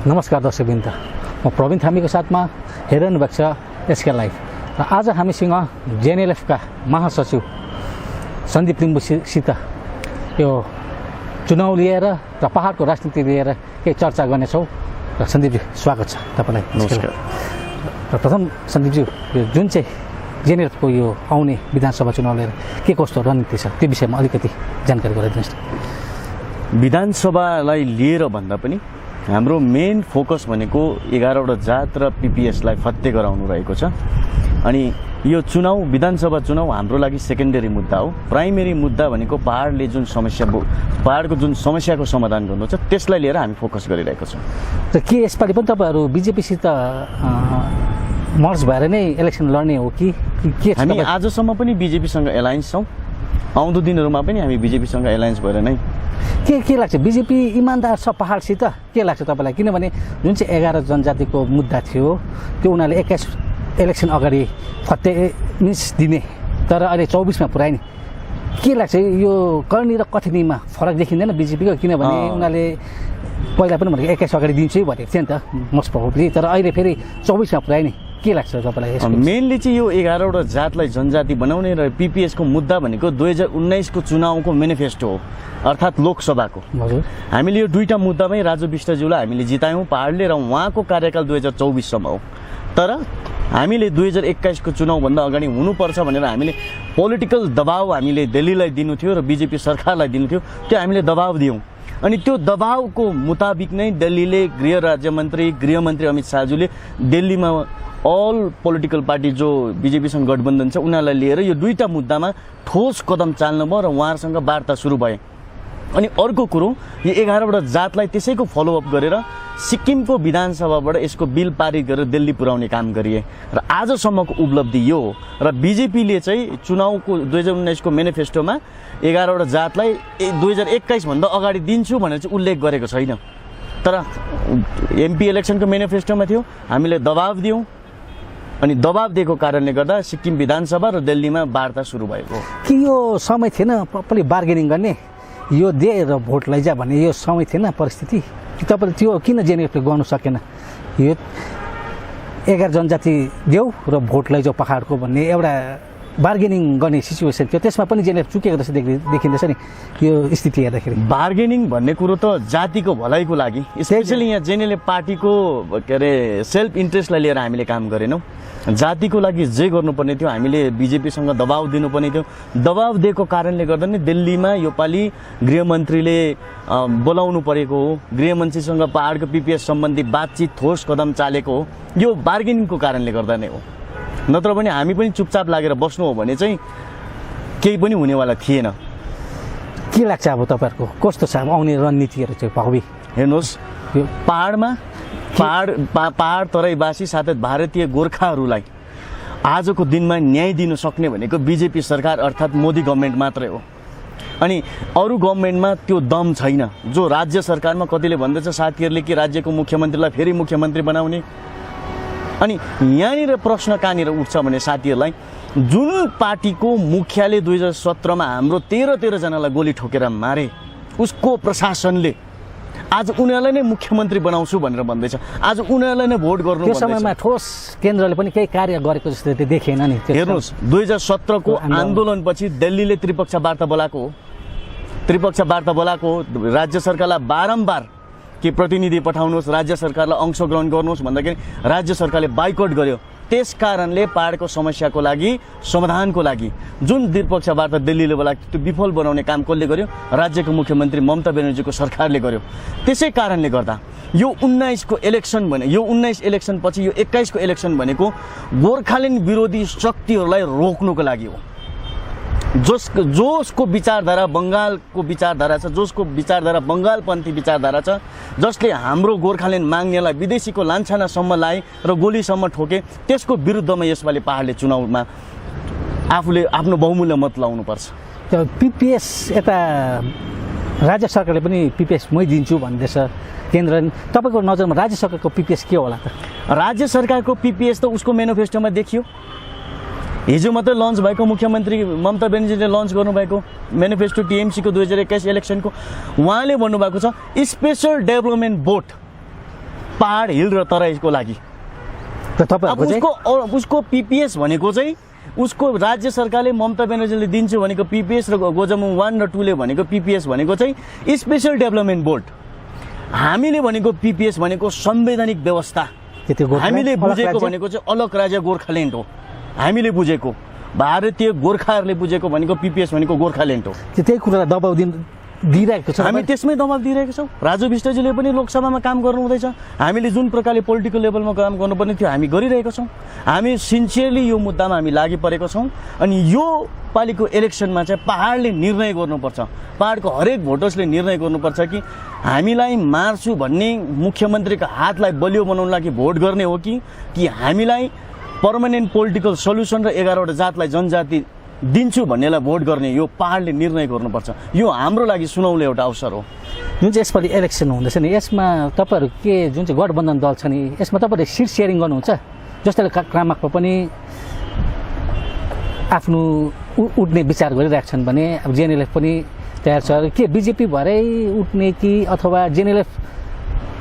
नमस्कार दर्शकवृन्द, म प्रवीण थामीको साथमा हेरिरहनु भएको छ एसके लाइभ। र आज हामीसँग जेएनएलएफका महासचिव सन्दीप लिम्बूसित यो चुनाव लिएर र पहाडको राजनीति लिएर केही चर्चा गर्नेछौँ। र सन्दीपजी, स्वागत छ तपाईँलाई। नमस्कार। र प्रथम सन्दीपजी, यो जुन चाहिँ जेएनएलएफको यो आउने विधानसभा चुनाव लिएर के कस्तो रणनीति छ त्यो विषयमा अलिकति जानकारी गराइदिनुहोस्। विधानसभालाई लिएर भन्दा पनि हाम्रो मेन फोकस भनेको 11वटा जात र पीपीएसलाई फत्ते गराउनु रहेको छ। अनि यो चुनाव, विधानसभा चुनाव हाम्रो लागि सेकेन्डरी मुद्दा हो। प्राइमेरी मुद्दा भनेको पहाडले जुन समस्या, पहाडको जुन समस्याको समाधान गर्नु छ त्यसलाई लिएर हामी फोकस गरिरहेको छौँ। र के यसपालि पनि तपाईँहरू बिजेपीसित मर्ज भएर नै इलेक्सन लड्ने हो कि के? हामी आजसम्म पनि बिजेपीसँग एलायन्स छौँ। आउँदो दिनहरूमा पनि हामी बिजेपीसँग एलायन्स भएर नै। के लाग्छ, बिजेपी इमान्दार छ पहाडसित? के लाग्छ तपाईँलाई? किनभने जुन चाहिँ 11 जनजातिको मुद्दा थियो त्यो उनीहरूले 21 इलेक्सन अगाडि फत्ते मिस दिने, तर अहिले 24मा पुऱ्याइने। के लाग्छ, यो करनी र कथनीमा फरक देखिँदैन बिजेपीको? किनभने उनीहरूले पहिला पनि भनेको 21 अगाडि दिन्छु है भनेको थियो नि त मोस्ट प्रोबेबली, तर अहिले फेरि 24मा पुऱ्याइने। के लाग्छ तपाईँलाई? मेनली चाहिँ यो 11वटा जातलाई जनजाति बनाउने र पीपीएसको मुद्दा भनेको 2019को चुनावको मेनिफेस्टो हो, अर्थात् लोकसभाको। हजुर, हामीले यो दुईटा मुद्दामै राजु विष्टज्यूलाई हामीले जितायौँ पहाडले, र उहाँको कार्यकाल 2024सम्म हो। तर हामीले 2021को चुनावभन्दा अगाडि हुनुपर्छ भनेर हामीले पोलिटिकल दबाव हामीले दिल्लीलाई दिनु थियो र बिजेपी सरकारलाई दिनु थियो, त्यो हामीले दबाव दियौँ। अनि त्यो दबावको मुताबिक नै दिल्लीले गृहमन्त्री अमित शाहज्यूले दिल्लीमा अल पोलिटिकल पार्टी जो बिजेपीसँग गठबन्धन छ उनीहरूलाई लिएर यो दुईटा मुद्दामा ठोस कदम चाल्नुभयो र उहाँहरूसँग वार्ता सुरु भयो। अनि अर्को कुरो, यो 11वटा जातलाई त्यसैको फलोअप गरेर सिक्किमको विधानसभाबाट यसको बिल पारित गरेर दिल्ली पुर्याउने काम गरिए, र आजसम्मको उपलब्धि यो हो। र बिजेपीले चाहिँ चुनावको 2019को मेनिफेस्टोमा 11वटा जातलाई 2021 भन्दा अगाडि दिन्छु भनेर चाहिँ उल्लेख गरेको छैन। तर एमपी इलेक्सनको मेनिफेस्टोमा थियो, हामीले दबाव दियौँ। अनि दबाब दिएको कारणले गर्दा सिक्किम विधानसभा र दिल्लीमा वार्ता सुरु भएको। कि यो समय थिएन प्रपरली बार्गेनिङ गर्ने, यो दे र भोट लैजा भन्ने यो समय थिएन परिस्थिति? कि तपाईँले त्यो किन जेएनएलएफले गर्नु सकेन? यो 11 जनजाति देऊ र भोट लैजाऊ पहाडको भन्ने एउटा बार्गेनिङ गर्ने सिचुएसन थियो, त्यसमा पनि जेएनएलएफ चुकेको जस्तो देखिँदैछ नि यो स्थिति हेर्दाखेरि। बार्गेनिङ भन्ने कुरो त जातिको भलाइको लागि, स्पेसली यहाँ जेएनएलएफ पार्टीको सेल्फ इन्ट्रेस्टलाई लिएर हामीले काम गरेनौँ। जातिको लागि जे गर्नुपर्ने थियो हामीले बिजेपीसँग दबाव दिनुपर्ने थियो। दबाव दिएको कारणले गर्दा नै दिल्लीमा योपालि गृहमन्त्रीले बोलाउनु परेको हो। गृहमन्त्रीसँग पहाडको पीपीएस सम्बन्धी बातचित ठोस कदम चालेको हो। यो बार्गेनिङको कारणले गर्दा नै हो। नत्र पनि हामी पनि चुपचाप लागेर बस्नु हो भने चाहिँ केही पनि हुनेवाला थिएन। के लाग्छ अब तपाईँहरूको कस्तो छ आउने रणनीतिहरू चाहिँ? भावी हेर्नुहोस्, यो पहाड तराईवासी साथै भारतीय गोर्खाहरूलाई आजको दिनमा न्याय दिन सक्ने भनेको बिजेपी सरकार अर्थात् मोदी गभर्मेन्ट मात्रै हो। अनि अरू गभर्मेन्टमा त्यो दम छैन। जो राज्य सरकारमा कतिले भन्दैछ साथीहरूले कि राज्यको मुख्यमन्त्रीलाई फेरि मुख्यमन्त्री बनाउने। अनि यहाँनिर प्रश्न कहाँनिर उठ्छ भने साथीहरूलाई, जुन पार्टीको मुखियाले 2017मा हाम्रो 13 जनालाई गोली ठोकेर मारे, उसको प्रशासनले आज उनीहरूलाई नै मुख्यमन्त्री बनाउँछु भनेर भन्दैछ। आज उनीहरूलाई नै भोट गर्नु भन्दैछ। त्यो समयमा ठोस केन्द्रले पनि केही कार्य गरेको जस्तो देखेन नि। हेर्नुहोस्, 2017को आन्दोलनपछि दिल्लीले त्रिपक्ष वार्ता बोलाएको हो। राज्य सरकारलाई बारम्बार कि प्रतिनिधि पठाउनुहोस्, राज्य सरकारलाई अंशग्रहण गर्नुहोस् भन्दाखेरि राज्य सरकारले बाइकआउट गर्यो। त्यस कारणले पहाडको समस्याको लागि, समाधानको लागि जुन द्विपक्ष वार्ता दिल्लीले बोलाएको त्यो विफल बनाउने काम कसले गर्यो? राज्यको मुख्यमन्त्री ममता ब्यानर्जीको सरकारले गर्यो। त्यसै कारणले गर्दा यो 19को इलेक्सन भने, यो 19 इलेक्सन पछि यो 21को इलेक्सन भनेको गोर्खाल्यान्ड विरोधी शक्तिहरूलाई रोक्नुको लागि हो। जसको विचारधारा बङ्गालको विचारधारा छ, जसको विचारधारा बङ्गालपन्थी विचारधारा छ, जसले हाम्रो गोर्खाल्यान्ड माग्नेलाई विदेशीको लान्छानासम्म लाए र गोलीसम्म ठोके, त्यसको विरुद्धमा यसपालि पहाडले चुनावमा आफूले आफ्नो बहुमूल्य मत लाउनुपर्छ। पीपीएस यता राज्य सरकारले पनि पीपीएस मै दिन्छु भन्दैछ केन्द्र। तपाईँको नजरमा राज्य सरकारको पीपीएस के होला त? राज्य सरकारको पीपीएस त उसको मेनिफेस्टोमा देखियो। हिजो मात्रै लन्च भएको मुख्यमन्त्री ममता ब्यानर्जीले लन्च गर्नुभएको मेनिफेस्टो टीएमसीको 2021 इलेक्सनको उहाँले भन्नुभएको छ स्पेशल डेभलपमेन्ट बोर्ड पहाड हिल र तराईको लागि। र अब तपाईँहरूको चाहिँ उसको पिपिएस भनेको चाहिँ उसको राज्य सरकारले ममता ब्यानर्जीले दिन्छु भनेको पिपिएस र गोजमुङ 1 र 2 ले भनेको पिपिएस भनेको चाहिँ स्पेशल डेभलपमेन्ट बोर्ड। हामीले भनेको पिपिएस भनेको संवैधानिक व्यवस्था। त्यो गोर्खा- हामीले अलग बुझेको राज्य? भनेको चाहिँ अलग राज्य गोर्खाल्यान्ड हो। हामीले बुझेको भारतीय गोर्खाहरूले बुझेको भनेको पिपिएस भनेको गोर्खाल्यान्ड हो। त्यही कुरालाई दबाउ दिइरहेको छ हामी त्यसमै दबाब दिइरहेका छौँ। राजु विष्टजीले पनि लोकसभामा काम गर्नु हुँदैछ, हामीले जुन प्रकारले पोलिटिकल लेभलमा काम गर्नुपर्ने थियो हामी गरिरहेका छौँ। हामी सिन्सियरली यो मुद्दामा हामी लागि परेको छौँ। अनि यो पालिको इलेक्सनमा चाहिँ पहाडले निर्णय गर्नुपर्छ, पहाडको हरेक भोटर्सले निर्णय गर्नुपर्छ कि हामीलाई मार्छु भन्ने मुख्यमन्त्रीको हातलाई बलियो बनाउन लागि भोट गर्ने हो कि हामीलाई पर्मानेन्ट पोलिटिकल सल्युसन र 11वटा जातलाई जनजाति दिन्छु भन्नेलाई भोट गर्ने, यो पहाडले निर्णय गर्नुपर्छ। यो हाम्रो लागि सुनौलो एउटा अवसर हो। जुन चाहिँ यसपालि इलेक्सन हुँदैछ नि, यसमा तपाईँहरू के जुन चाहिँ गठबन्धन दल छ नि, यसमा तपाईँहरूले सिट सेयरिङ गर्नुहुन्छ? जस्तै क्रामाकमा पनि आफ्नो उठ्ने विचार गरिरहेका छन् भने अब जेएनएलएफ पनि तयार छ। के बिजेपी भएरै उठ्ने कि अथवा जेएनएलएफ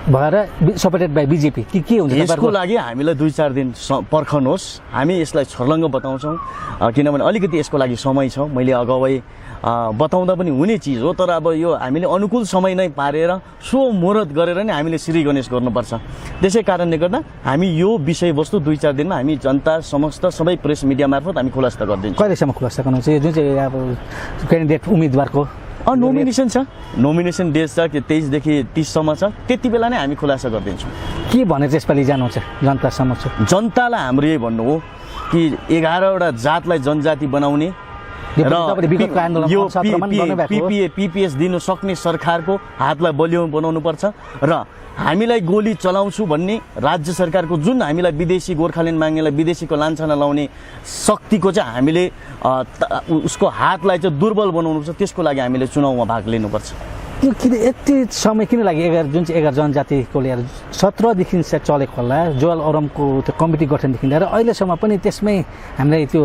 भएर सपोर्टेड बाई बिजेपी कि के हुन्छ? यसको लागि हामीलाई 2-4 दिन पर्खनुहोस्, हामी यसलाई छर्लङ्ग बताउँछौँ। किनभने अलिकति यसको लागि समय छ। मैले अगावै बताउँदा पनि हुने चिज हो, तर अब यो हामीले अनुकूल समय नै पारेर सो मुहूर्त गरेर नै हामीले श्री गणेश गर्नुपर्छ। त्यसै कारणले गर्दा हामी यो विषयवस्तु 2-4 दिनमा हामी जनता समस्त सबै प्रेस मिडिया मार्फत हामी खुलासा गरिदिन्छौँ। कहिलेसम्म खुलासा गर्नुहुन्छ यो जुन चाहिँ अब क्यान्डिडेट उम्मेदवारको? नोमिनेसन छ, नोमिनेसन डेट छ 23 देखि 30 सम्म छ, त्यति बेला नै हामी खुलासा गरिदिन्छौँ। के भनेर यसपालि जानुहुन्छ जनता समक्ष? जनतालाई हाम्रो यही भन्नु हो कि 11वटा जातलाई जनजाति बनाउने र यो पिपिएस दिनु सक्ने सरकारको हातलाई बलियो बनाउनुपर्छ र हामीलाई गोली चलाउँछु भन्ने राज्य सरकारको जुन हामीलाई विदेशी गोर्खाल्यान्ड माग्नेलाई विदेशीको लान्छना लाउने शक्तिको चाहिँ हामीले उसको हातलाई चाहिँ दुर्बल बनाउनुपर्छ। त्यसको लागि हामीले चुनावमा भाग लिनुपर्छ। यो किन यति समय किन लाग्यो? जुन चाहिँ 11 जनजातिको लिएर 17देखि चाहिँ चलेको होला, जोयल ओरमको त्यो कमिटी गठनदेखि लिएर अहिलेसम्म पनि त्यसमै हामीलाई त्यो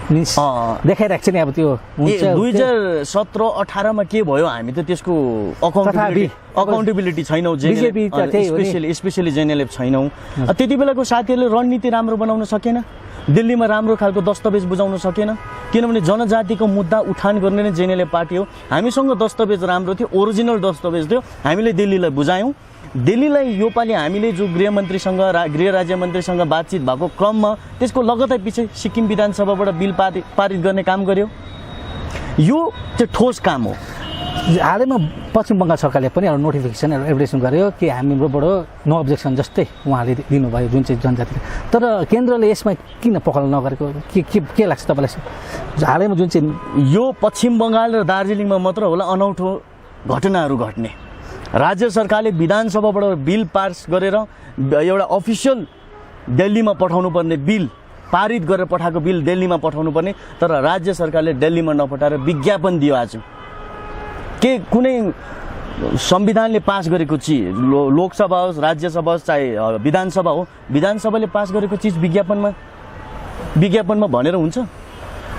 देखाइरहेको छ नि। अब त्यो 2017-18 मा के भयो हामी त त्यसको अकाउन्टेबिलिटी छैनौँ, स्पेसली जेएनएलएफ छैनौँ। त्यति बेलाको साथीहरूले रणनीति राम्रो बनाउन सकेन, दिल्लीमा राम्रो खालको दस्तावेज बुझाउन सकेन। किनभने जनजातिको मुद्दा उठान गर्ने नै जेएनएलएफ पार्टी हो। हामीसँग दस्तावेज राम्रो थियो, ओरिजिनल दस्तावेज थियो, हामीले दिल्लीलाई बुझायौँ। दिल्लीलाई योपालि हामीले जो गृहमन्त्रीसँग गृह राज्यमन्त्रीसँग बातचित भएको क्रममा त्यसको लगत्तै पछि सिक्किम विधानसभाबाट बिल पारित गर्ने काम गर्यो। यो चाहिँ ठोस काम हो। हालैमा पश्चिम बङ्गाल सरकारले पनि एउटा नोटिफिकेसन एउटा एडभर्टाइजमेन्ट गर्यो कि हामीबाट नो अब्जेक्सन जस्तै उहाँले दिनुभयो जुन चाहिँ जनजातिले। तर केन्द्रले यसमा किन पहल नगरेको के लाग्छ तपाईँलाई? हालैमा जुन चाहिँ यो पश्चिम बङ्गाल र दार्जिलिङमा मात्र होला अनौठो घटनाहरू घट्ने। राज्य सरकारले विधानसभाबाट बिल पास गरेर एउटा अफिसियल दिल्लीमा पठाउनु पर्ने बिल पारित गरेर पठाएको बिल दिल्लीमा पठाउनु पर्ने, तर राज्य सरकारले दिल्लीमा नपठाएर विज्ञापन दियो। आज के कुनै संविधानले पास गरेको चिज, लोकसभा होस् राज्यसभा होस् चाहे विधानसभा हो, विधानसभाले पास गरेको चिज विज्ञापनमा भनेर हुन्छ?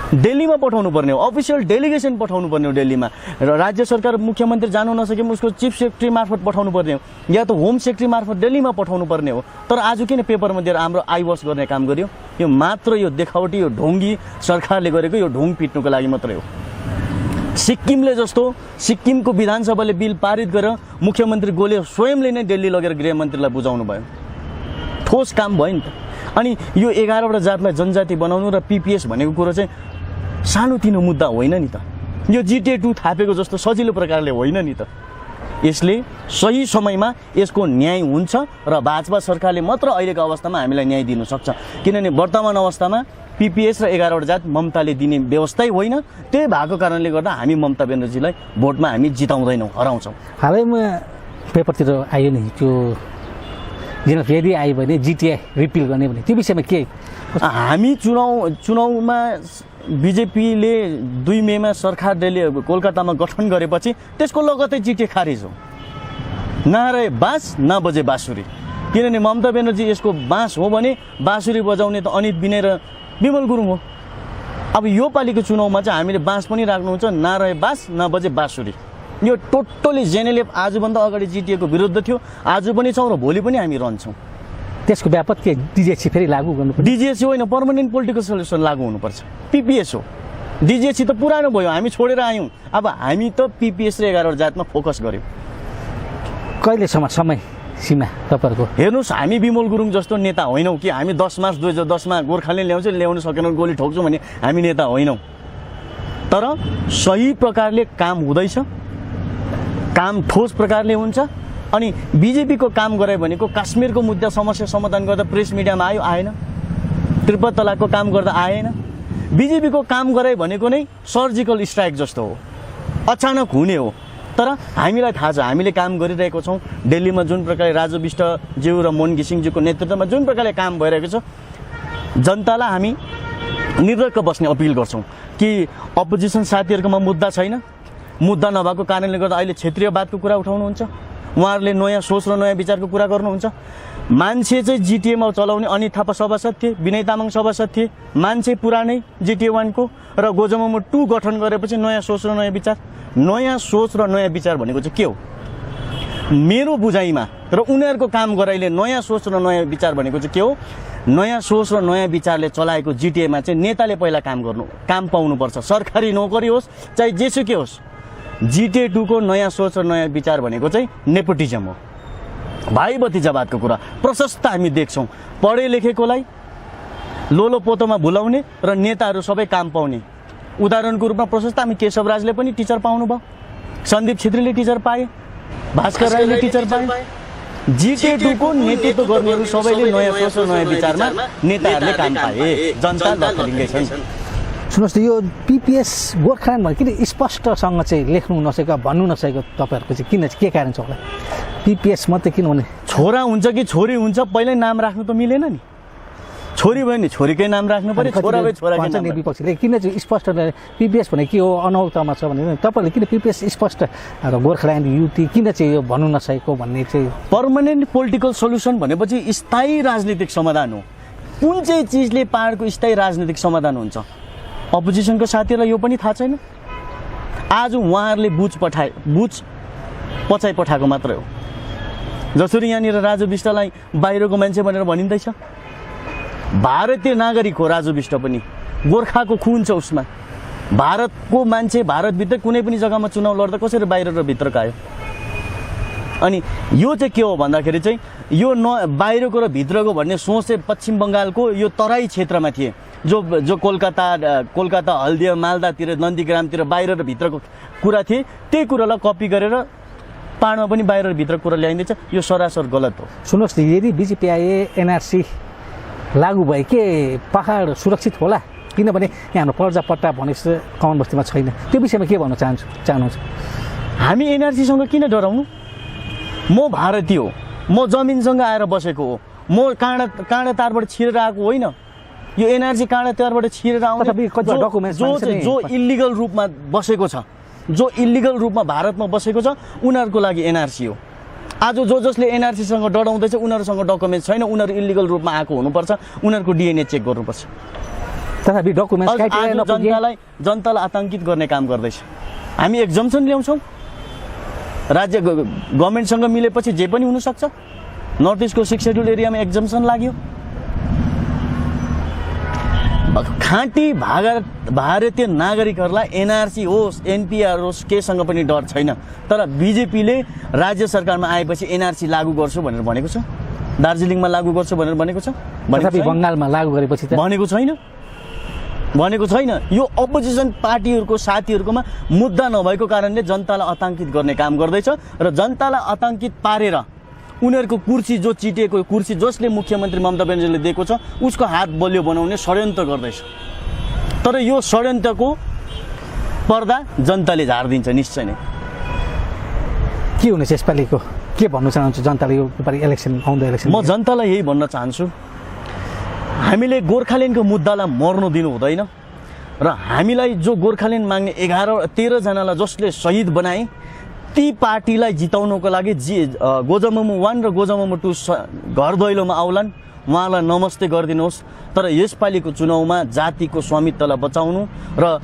दिल्लीमा पठाउनु पर्ने हो, अफिसियल डेलिगेसन पठाउनु पर्ने हो दिल्लीमा। र राज्य सरकार मुख्यमन्त्री जानु नसके पनि उसको चिफ सेक्रेटरी मार्फत पठाउनु पर्ने हो, या त होम सेक्रेटरी मार्फत दिल्लीमा पठाउनु पर्ने हो। तर आज किन पेपरमा दिएर हाम्रो आइवास गर्ने काम गर्यो? यो मात्र यो देखावटी, यो ढोङ्गी सरकारले गरेको यो ढोङ पिट्नुको लागि मात्रै हो। सिक्किमले जस्तो सिक्किमको विधानसभाले बिल पारित गरेर मुख्यमन्त्री गोले स्वयंले नै दिल्ली लगेर गृहमन्त्रीलाई बुझाउनु भयो। ठोस काम भयो नि त। अनि यो 11वटा जातलाई जनजाति बनाउनु र पिपिएस भनेको कुरो चाहिँ सानोतिनो मुद्दा होइन नि त। यो GTA 2 थापेको जस्तो सजिलो प्रकारले होइन नि त। यसले सही समयमा यसको न्याय हुन्छ र भाजपा सरकारले मात्र अहिलेको अवस्थामा हामीलाई न्याय दिन सक्छ। किनभने वर्तमान अवस्थामा पिपिएस र 11वटा जात ममताले दिने व्यवस्थै होइन। त्यही भएको कारणले गर्दा हामी ममता ब्यानर्जीलाई भोटमा हामी जिताउँदैनौँ, हराउँछौँ। हालैमा पेपरतिर आयो नि त्यो जिन फेरि आयो भने GTA रिपिल गर्ने भने त्यो विषयमा के? हामी चुनावमा बिजेपीले 2 मेमा सरकार कोलकातामा गठन गरेपछि त्यसको लगत्तै GTA खारिज हो। नरहे बाँस नबजे बाँसुरी। किनभने ममता ब्यानर्जी यसको बाँस हो भने बाँसुरी बजाउने त अनित विनय र विमल गुरुङ हो। अब यो पालिको चुनावमा चाहिँ हामीले बाँस पनि राख्नुहुन्छ, नरहे बाँस नबजे बाँसुरी। यो टोटली जेएनएलएफ आजभन्दा अगाडि जिटिएको विरुद्ध थियो, आज पनि छौँ र भोलि पनि हामी रहन्छौँ। त्यसको व्यापक के डिजिएचसी फेरि लागू गर्नुपर्छ? डिजिएचसी होइन, पर्मानेन्ट पोलिटिकल सल्युसन लागू हुनुपर्छ। पिपिएस हो, डिजिएचसी त पुरानो भयो, हामी छोडेर आयौँ। अब हामी त पिपिएस र 11 जातमा फोकस गऱ्यौँ। कहिलेसम्म समय सीमा तपाईँहरूको? हेर्नुहोस्, हामी विमल गुरुङ जस्तो नेता होइनौँ कि हामी 10 मार्च 2010 गोर्खाल्यान्ड ल्याउनु सकेन गोली ठोक्छौँ भने हामी नेता होइनौँ। तर सही प्रकारले काम हुँदैछ, काम ठोस प्रकारले हुन्छ। अनि बिजेपीको काम गरे भनेको काश्मीरको मुद्दा समस्या समाधान गर्दा प्रेस मिडियामा आयो, आएन। त्रिपल तलाकको काम गर्दा आएन। बिजेपीको काम गरे भनेको नै सर्जिकल स्ट्राइक जस्तो हो, अचानक हुने हो। तर हामीलाई थाहा छ हामीले काम गरिरहेको छौँ। दिल्लीमा जुन प्रकारले राजु विष्टज्यू र मोहन घिसिङज्यूको नेतृत्वमा जुन प्रकारले काम भइरहेको छ, जनतालाई हामी निर्धक्क बस्ने अपिल गर्छौँ कि अपोजिसन साथीहरूकोमा मुद्दा छैन, मुद्दा नभएको कारणले गर्दा अहिले क्षेत्रीयवादको कुरा उठाउनुहुन्छ, उहाँहरूले नयाँ सोच र नयाँ विचारको कुरा गर्नुहुन्छ। मान्छे चाहिँ जिटिएमा चलाउने अनित थापा सभासद थिए, विनय तामाङ सभासद थिए, मान्छे पुरानै जिटिए 1 को र गोजमोमो 2 गठन गरेपछि नयाँ सोच र नयाँ विचार। नयाँ सोच र नयाँ विचार भनेको चाहिँ के हो मेरो बुझाइमा र उनीहरूको काम गराइले नयाँ सोच र नयाँ विचार भनेको चाहिँ के हो? नयाँ सोच र नयाँ विचारले चलाएको जिटिएमा चाहिँ नेताले पहिला काम पाउनुपर्छ। सरकारी नोकरी होस् चाहे जेसुकै होस्, जिटिए 2 को नयाँ सोच र नयाँ विचार भनेको चाहिँ नेपोटिजम हो, भाइ भतिजावादको कुरा प्रशस्त हामी देख्छौँ। पढे लेखेकोलाई लोलो पोतोमा भुलाउने र नेताहरू सबै काम पाउने। उदाहरणको रूपमा प्रशस्त हामी केशव राजले पनि टिचर पाउनुभयो, सन्दीप छेत्रीले टिचर पाए, भास्कर राईले टिचर पाए। जिटिए 2 को नेतृत्व गर्नेहरू सबैले नयाँ सोच र नयाँ विचारमा नेताहरूले काम पाए, जनता दखलिँदै छन्। सुन्नुहोस् त, यो पिपिएस गोर्खाल्यान्ड भने किन स्पष्टसँग चाहिँ लेख्नु नसकेको, भन्नु नसकेको तपाईँहरूको चाहिँ किन, के कारण छ होला? पिपिएस मात्रै किन भने छोरा हुन्छ कि छोरी हुन्छ पहिल्यै नाम राख्नु त मिलेन नि। छोरी भयो नि छोरीकै नाम राख्नु पर्यो, छोरा भयो छोराकै नाम। विपक्षीले किन चाहिँ स्पष्ट पिपिएस भने के हो, अनौलतामा छ भने तपाईँले किन पिपिएस स्पष्ट र गोर्खाल्यान्ड युटी किन चाहिँ यो भन्नु नसकेको भन्ने चाहिँ? पर्मानेन्ट पोलिटिकल सल्युसन भनेपछि स्थायी राजनीतिक समाधान हो। कुन चाहिँ चिजले पहाडको स्थायी राजनीतिक समाधान हुन्छ? अपोजिसनको साथीहरूलाई यो पनि थाहा छैन। आज उहाँहरूले बुझ पचाइ पठाएको मात्रै हो। जसरी यहाँनिर राजु विष्टलाई बाहिरको मान्छे भनेर भनिँदैछ, भारतीय नागरिक हो राजु विष्ट पनि, गोर्खाको खुन छ उसमा। भारतको मान्छे भारतभित्र कुनै पनि जग्गामा चुनाव लड्दा कसरी बाहिर र भित्रको आयो? अनि यो चाहिँ के हो भन्दाखेरि चाहिँ यो बाहिरको र भित्रको भन्ने सोच चाहिँ पश्चिम बङ्गालको यो तराई क्षेत्रमा थिए, जो कोलकाता हल्दिया मालदातिर नन्दीग्रामतिर बाहिर र भित्रको कुरा थिए। त्यही कुरालाई कपी गरेर पाहाडमा पनि बाहिर र भित्र कुरा ल्याइँदैछ। यो सरासर गलत हो। सुन्नुहोस् त, यदि बिजेपी आए एनआरसी लागू भए के पहाड सुरक्षित होला? किनभने यहाँ हाम्रो पर्जापट्टा भनेको कमान बस्तीमा छैन। त्यो विषयमा के भन्न चाहनुहुन्छ? हामी एनआरसीसँग किन डराउनु? म भारतीय हो, म जमिनसँग आएर बसेको हो, म काँडा तारबाट छिरेर आएको होइन। यो एनआरसी काँडा तारबाट छिरेर आउने जो इलिगल रूपमा बसेको छ, जो इलिगल रूपमा भारतमा बसेको छ, उनीहरूको लागि एनआरसी हो। आज जसले एनआरसीसँग डराउँदैछ उनीहरूसँग डकुमेन्ट छैन, उनीहरू इलिगल रूपमा आएको हुनुपर्छ, उनीहरूको डिएनए चेक गर्नुपर्छ। तथापि डकुमेन्ट जनतालाई आतंकित गर्ने काम गर्दैछ। हामी एक्जम्सन ल्याउँछौँ, राज्य गभर्मेन्टसँग मिलेपछि जे पनि हुनसक्छ। नर्थ इस्टको 6 सेड्युल एरियामा एक्जम्सन लाग्यो। खाँटी भारतीय नागरिकहरूलाई एनआरसी होस् एनपिआर होस् केसँग पनि डर छैन। तर बिजेपीले राज्य सरकारमा आएपछि एनआरसी लागू गर्छु भनेर भनेको छ, दार्जिलिङमा लागू गर्छु भनेर भनेको छ, बङ्गालमा लागू गरेपछि भनेको छैन। यो अपोजिसन पार्टीहरूको साथीहरूकोमा मुद्दा नभएको कारणले जनतालाई आतंकित गर्ने काम गर्दैछ र जनतालाई आतंकित पारेर उनीहरूको कुर्सी जो चिटिएको कुर्सी जसले मुख्यमन्त्री ममता ब्यानर्जीले दिएको छ उसको हात बलियो बनाउने षड्यन्त्र गर्दैछ। तर यो षड्यन्त्रको पर्दा जनताले झारिदिन्छ निश्चय नै। के हुनेछ यसपालिको? के भन्नु चाहन्छु जनताले यो पालि इलेक्सन आउँदो इलेक्सन? म जनतालाई यही भन्न चाहन्छु, हामीले गोर्खाल्यान्डको मुद्दालाई मर्नु दिनु हुँदैन र हामीलाई जो गोर्खाल्यान्ड माग्ने 13 जनालाई जसले शहीद बनाए ती पार्टीलाई जिताउनको लागि गोजमोमो 1 र गोजमोमो 2 घर दैलोमा आउलान्, उहाँलाई नमस्ते गरिदिनुहोस्। तर यसपालिको चुनावमा जातिको स्वामित्वलाई बचाउनु र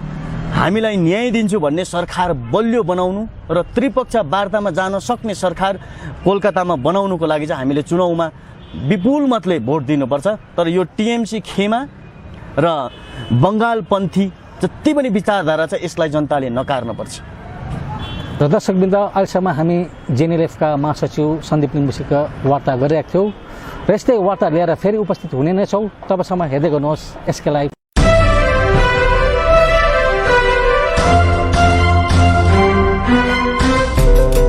हामीलाई न्याय दिन्छु भन्ने सरकार बलियो बनाउनु र त्रिपक्ष वार्तामा जान सक्ने सरकार कोलकातामा बनाउनुको लागि चाहिँ हामीले चुनावमा विपुल मतले भोट दिनुपर्छ। तर यो टिएमसी खेमा र बङ्गालपन्थी जति पनि विचारधारा छ यसलाई जनताले नकार्नुपर्छ। र दर्शकवृन्द, अहिलेसम्म हामी जेएनएलएफका महासचिव सन्दीप लिम्बुसित वार्ता गरिरहेका थियौँ र यस्तै वार्ता लिएर फेरि उपस्थित हुने नै छौँ। तबसम्म हेर्दै गर्नुहोस् एसके लाइभ।